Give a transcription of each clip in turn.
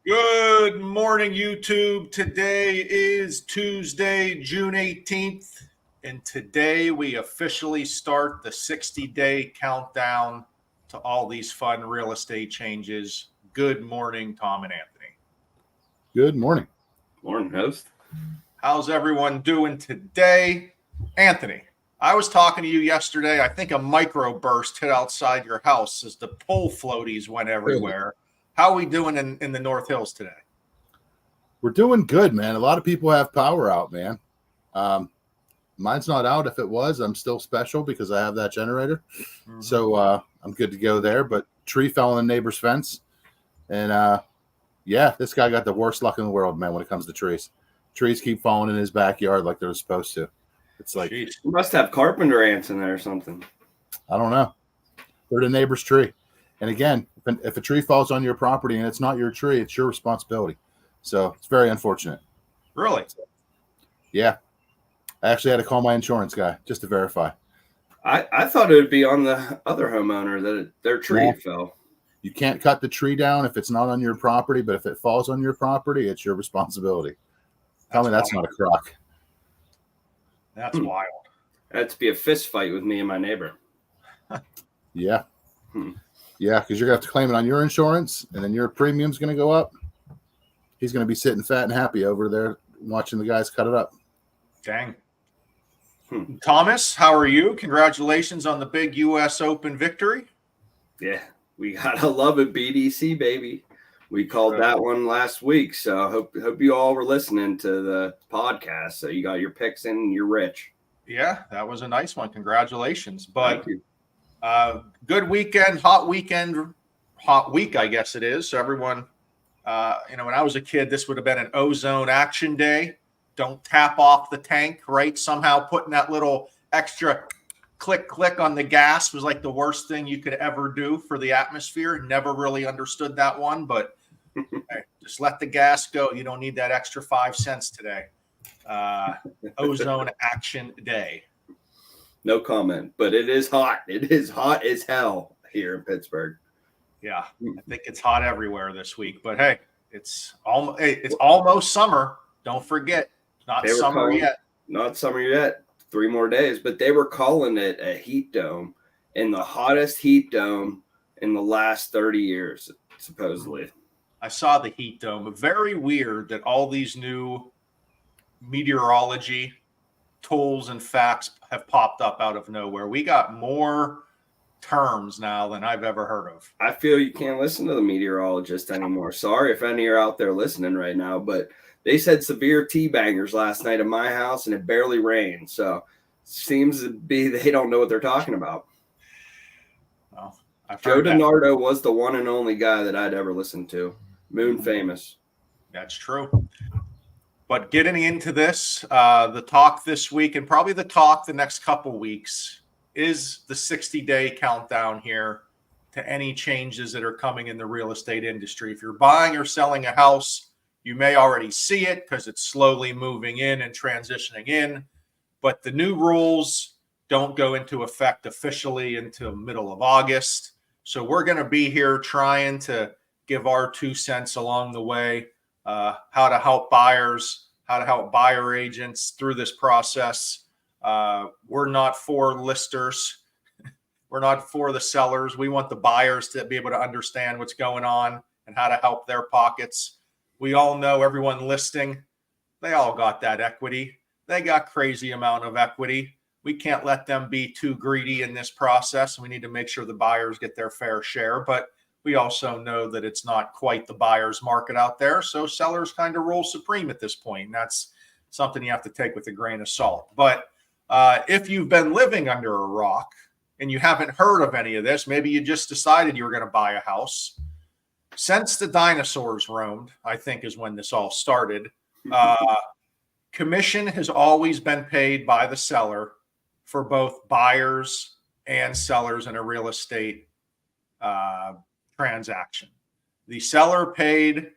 Good morning, YouTube. Today is Tuesday, June 18th, and today we officially start the 60-day countdown to all these fun real estate changes. Good morning, Tom and Anthony. Good morning. Morning, host. How's everyone doing today? Anthony, I was talking to you yesterday. I think a microburst hit outside your house as the pole floaties went everywhere. How are we doing in the North Hills today? We're doing good, man. A lot of people have power out, man. Mine's not out. If it was, I'm still special because I have that generator. Mm-hmm. So I'm good to go there. But tree fell on the neighbor's fence. And this guy got the worst luck in the world, man, when it comes to trees. Trees keep falling in his backyard like they're supposed to. It's like you must have carpenter ants in there or something. I don't know. They're the neighbor's tree. And again, if a tree falls on your property and it's not your tree, it's your responsibility. So it's very unfortunate. Really? Yeah. I actually had to call my insurance guy just to verify. I thought it would be on the other homeowner that their tree fell. You can't cut the tree down if it's not on your property, but if it falls on your property, it's your responsibility. Tell me that's not a crock. That's wild. That'd be a fist fight with me and my neighbor. Yeah. Yeah, because you're going to have to claim it on your insurance, and then your premium's going to go up. He's going to be sitting fat and happy over there watching the guys cut it up. Dang. Thomas, how are you? Congratulations on the big U.S. Open victory. Yeah, we got to love it, BDC, baby. We called that one last week, so hope you all were listening to the podcast. So you got your picks in and you're rich. Yeah, that was a nice one. Congratulations. But good weekend, hot week, I guess it is. So everyone, when I was a kid, this would have been an ozone action day. Don't tap off the tank, right? Somehow putting that little extra click on the gas was like the worst thing you could ever do for the atmosphere. Never really understood that one, but hey, just let the gas go. You don't need that extra 5 cents today. Ozone action day. No comment, but it is hot. It is hot as hell here in Pittsburgh. Yeah, I think it's hot everywhere this week. But hey, it's almost summer. Don't forget, not summer yet. Not summer yet. 3 more days. But they were calling it a heat dome, and the hottest heat dome in the last 30 years, supposedly. I saw the heat dome. Very weird that all these new meteorology tools and facts have popped up out of nowhere. We got more terms now than I've ever heard of. I feel you can't listen to the meteorologist anymore. Sorry if any are out there listening right now, but they said severe T-bangers last night at my house and it barely rained. So seems to be they don't know what they're talking about. Well, Joe DiNardo was the one and only guy that I'd ever listened to. Moon famous. That's true. But getting into this, the talk this week and probably the talk the next couple weeks is the 60-day countdown here to any changes that are coming in the real estate industry. If you're buying or selling a house, you may already see it because it's slowly moving in and transitioning in. But the new rules don't go into effect officially until middle of August. So we're going to be here trying to give our 2 cents along the way, how to help buyers, how to help buyer agents through this process. We're not for listers. We're not for the sellers. We want the buyers to be able to understand what's going on and how to help their pockets. We all know everyone listing, they all got that equity. They got crazy amount of equity. We can't let them be too greedy in this process. We need to make sure the buyers get their fair share, but we also know that it's not quite the buyer's market out there. So sellers kind of rule supreme at this point. And that's something you have to take with a grain of salt. But if you've been living under a rock and you haven't heard of any of this, maybe you just decided you were going to buy a house. Since the dinosaurs roamed, I think is when this all started, commission has always been paid by the seller for both buyers and sellers in a real estate transaction. The seller paid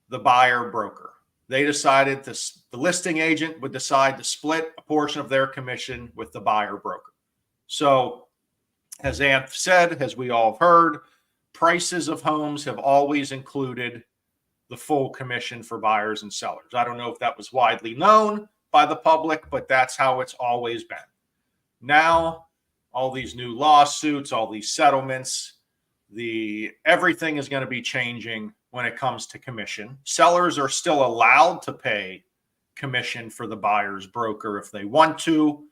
the buyer broker. They decided the listing agent would decide to split a portion of their commission with the buyer broker. So as Anth said, as we all have heard, prices of homes have always included the full commission for buyers and sellers. I don't know if that was widely known by the public, but that's how it's always been. Now, all these new lawsuits, all these settlements, everything is going to be changing when it comes to commission. Sellers are still allowed to pay commission for the buyer's broker if they want to,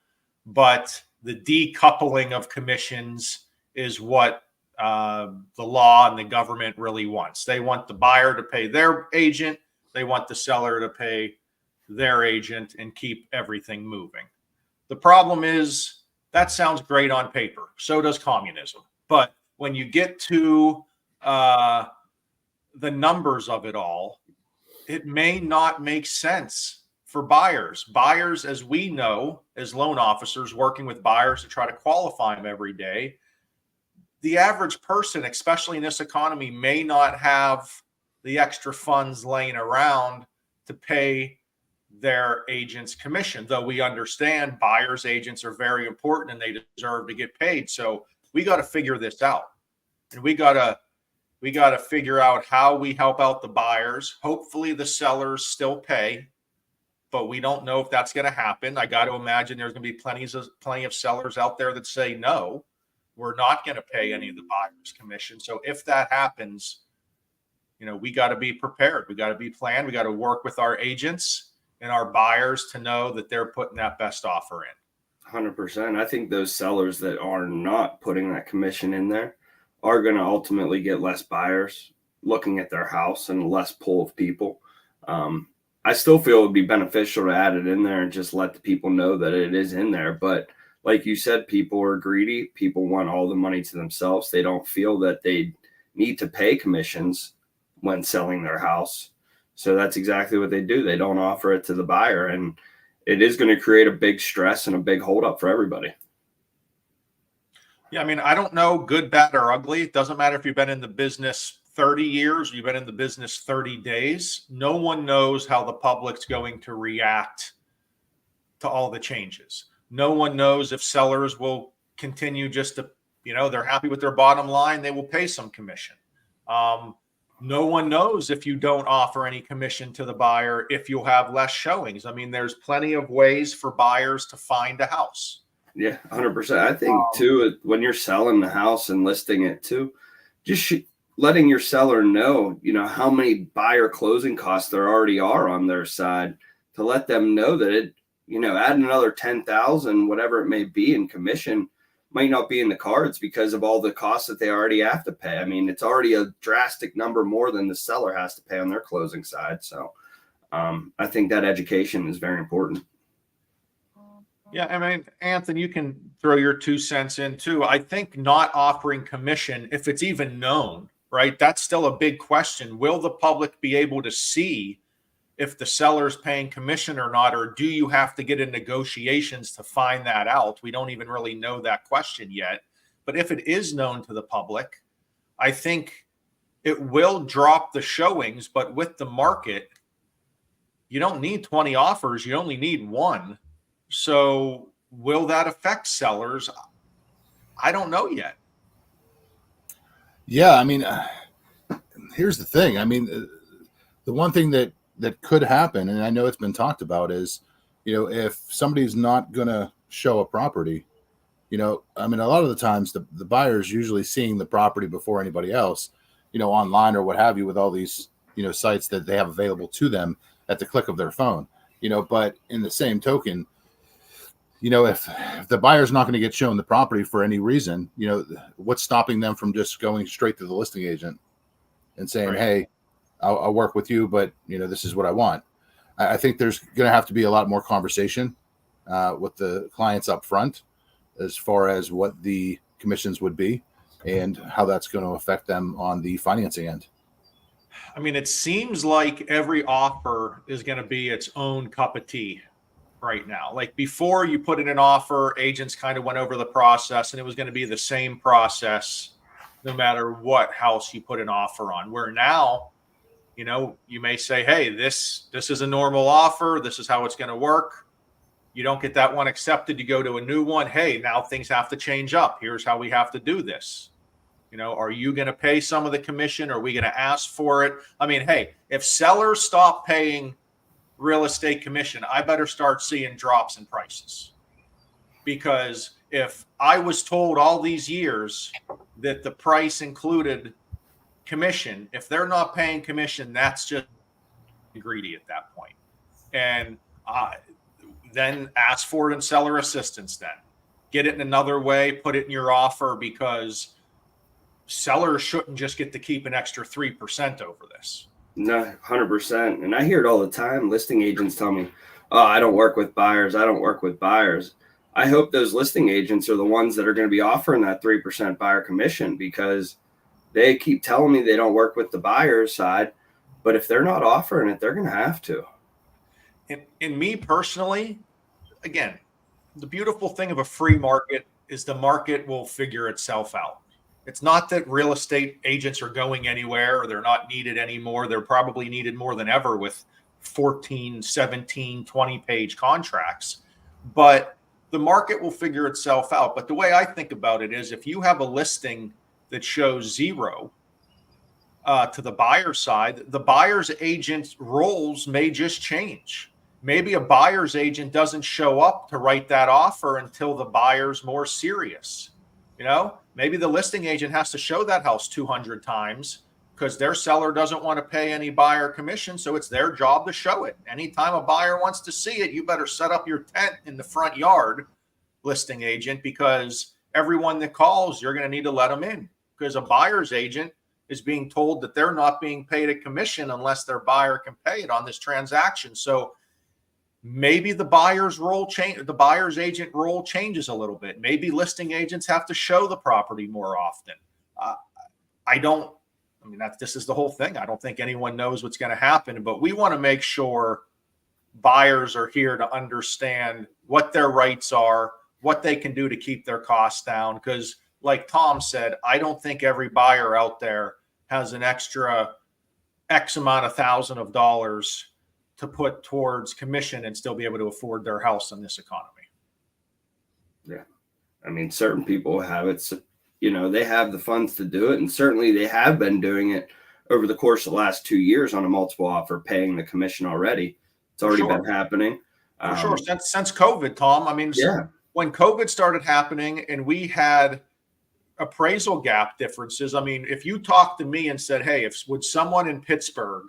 but the decoupling of commissions is what the law and the government really wants. They want the buyer to pay their agent. They want the seller to pay their agent and keep everything moving. The problem is that sounds great on paper. So does communism. But when you get to the numbers of it all, it may not make sense for buyers. Buyers, as we know, as loan officers working with buyers to try to qualify them every day, the average person, especially in this economy, may not have the extra funds laying around to pay their agent's commission, though we understand buyers' agents are very important and they deserve to get paid. So we got to figure this out, and we got to figure out how we help out the buyers. Hopefully the sellers still pay, but we don't know if that's going to happen. I got to imagine there's going to be plenty of sellers out there that say, no, we're not going to pay any of the buyer's commission. So if that happens, we got to be prepared. We got to be planned. We got to work with our agents and our buyers to know that they're putting that best offer in. 100%. I think those sellers that are not putting that commission in there are going to ultimately get less buyers looking at their house and less pull of people. I still feel it would be beneficial to add it in there and just let the people know that it is in there. But like you said, people are greedy. People want all the money to themselves. They don't feel that they need to pay commissions when selling their house. So that's exactly what they do. They don't offer it to the buyer, and it is going to create a big stress and a big holdup for everybody. Yeah, I mean, I don't know, good, bad, or ugly. It doesn't matter if you've been in the business 30 years, or you've been in the business 30 days. No one knows how the public's going to react to all the changes. No one knows if sellers will continue just to, they're happy with their bottom line, they will pay some commission. No one knows if you don't offer any commission to the buyer, if you'll have less showings. I mean, there's plenty of ways for buyers to find a house. Yeah, 100%. I think too, when you're selling the house and listing it too, just letting your seller know, how many buyer closing costs there already are on their side, to let them know that it, add another 10,000, whatever it may be in commission, might not be in the cards because of all the costs that they already have to pay. I mean, it's already a drastic number more than the seller has to pay on their closing side. So I think that education is very important. Yeah, I mean, Anthony, you can throw your 2 cents in too. I think not offering commission, if it's even known, right, that's still a big question. Will the public be able to see if the seller's paying commission or not, or do you have to get in negotiations to find that out? We don't even really know that question yet. But if it is known to the public, I think it will drop the showings. But with the market, you don't need 20 offers. You only need one. So will that affect sellers? I don't know yet. Yeah, I mean, here's the thing. I mean, the one thing that could happen, and I know it's been talked about, is, if somebody's not going to show a property, I mean, a lot of the times the buyer's usually seeing the property before anybody else, online or what have you, with all these, sites that they have available to them at the click of their phone, but in the same token, if the buyer's not going to get shown the property for any reason, what's stopping them from just going straight to the listing agent and saying, right, hey, I'll work with you, but this is what I want. I think there's going to have to be a lot more conversation with the clients up front as far as what the commissions would be and how that's going to affect them on the financing end. I mean, it seems like every offer is going to be its own cup of tea right now. Like before you put in an offer, agents kind of went over the process and it was going to be the same process no matter what house you put an offer on. Where now, you may say, hey, this is a normal offer. This is how it's going to work. You don't get that one accepted. You go to a new one. Hey, now things have to change up. Here's how we have to do this. You know, are you going to pay some of the commission? Are we going to ask for it? I mean, hey, if sellers stop paying real estate commission, I better start seeing drops in prices. Because if I was told all these years that the price included commission, if they're not paying commission, that's just greedy at that point. And then ask for it in seller assistance. Then get it in another way, put it in your offer, because sellers shouldn't just get to keep an extra 3% over this. No, 100%. And I hear it all the time. Listing agents tell me, oh, I don't work with buyers. I don't work with buyers. I hope those listing agents are the ones that are going to be offering that 3% buyer commission, because they keep telling me they don't work with the buyer's side. But if they're not offering it, they're going to have to. In me personally, again, the beautiful thing of a free market is the market will figure itself out. It's not that real estate agents are going anywhere or they're not needed anymore. They're probably needed more than ever with 14, 17, 20-page contracts. But the market will figure itself out. But the way I think about it is, if you have a listing that shows 0 to the buyer side, the buyer's agent roles may just change. Maybe a buyer's agent doesn't show up to write that offer until the buyer's more serious. You know, maybe the listing agent has to show that house 200 times because their seller doesn't want to pay any buyer commission. So it's their job to show it. Anytime a buyer wants to see it, you better set up your tent in the front yard, listing agent, because everyone that calls, you're going to need to let them in, because a buyer's agent is being told that they're not being paid a commission unless their buyer can pay it on this transaction. So maybe the buyer's agent role changes a little bit. Maybe listing agents have to show the property more often. This is the whole thing. I don't think anyone knows what's going to happen, but we want to make sure buyers are here to understand what their rights are, what they can do to keep their costs down. Because like Tom said, I don't think every buyer out there has an extra X amount of $1,000 to put towards commission and still be able to afford their house in this economy. Yeah. I mean, certain people have it, you know, they have the funds to do it. And certainly they have been doing it over the course of the last 2 years on a multiple offer, paying the commission already. It's already been happening. For sure. Since COVID, Tom, I mean, when COVID started happening and we had appraisal gap differences, I mean, if you talked to me and said, hey, would someone in Pittsburgh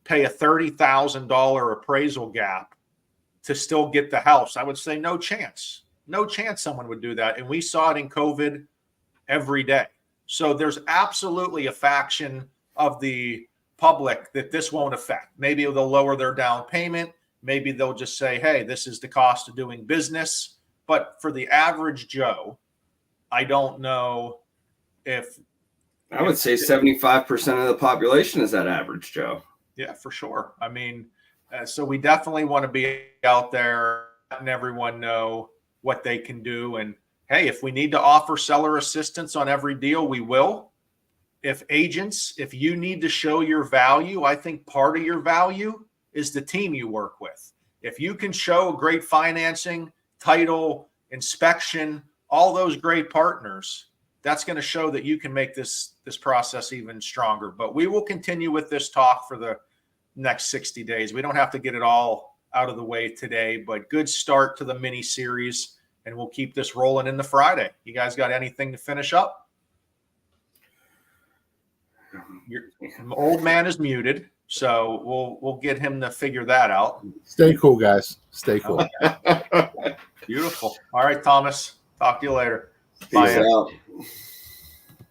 pay a $30,000 appraisal gap to still get the house, I would say no chance. No chance someone would do that. And we saw it in COVID every day. So there's absolutely a faction of the public that this won't affect. Maybe they'll lower their down payment. Maybe they'll just say, hey, this is the cost of doing business. But for the average Joe, I don't know if... I would say 75% of the population is that average Joe. Yeah, for sure. I mean, so we definitely want to be out there letting everyone know what they can do. And hey, if we need to offer seller assistance on every deal, we will. If you need to show your value, I think part of your value is the team you work with. If you can show great financing, title, inspection, all those great partners, that's going to show that you can make this process even stronger. But we will continue with this talk for the next 60 days. We don't have to get it all out of the way today, but good start to the mini series, and we'll keep this rolling into Friday. You guys got anything to finish up? Your old man is muted, so we'll get him to figure that out. Stay cool, guys. Stay cool. Beautiful. All right, Thomas. Talk to you later. Peace out.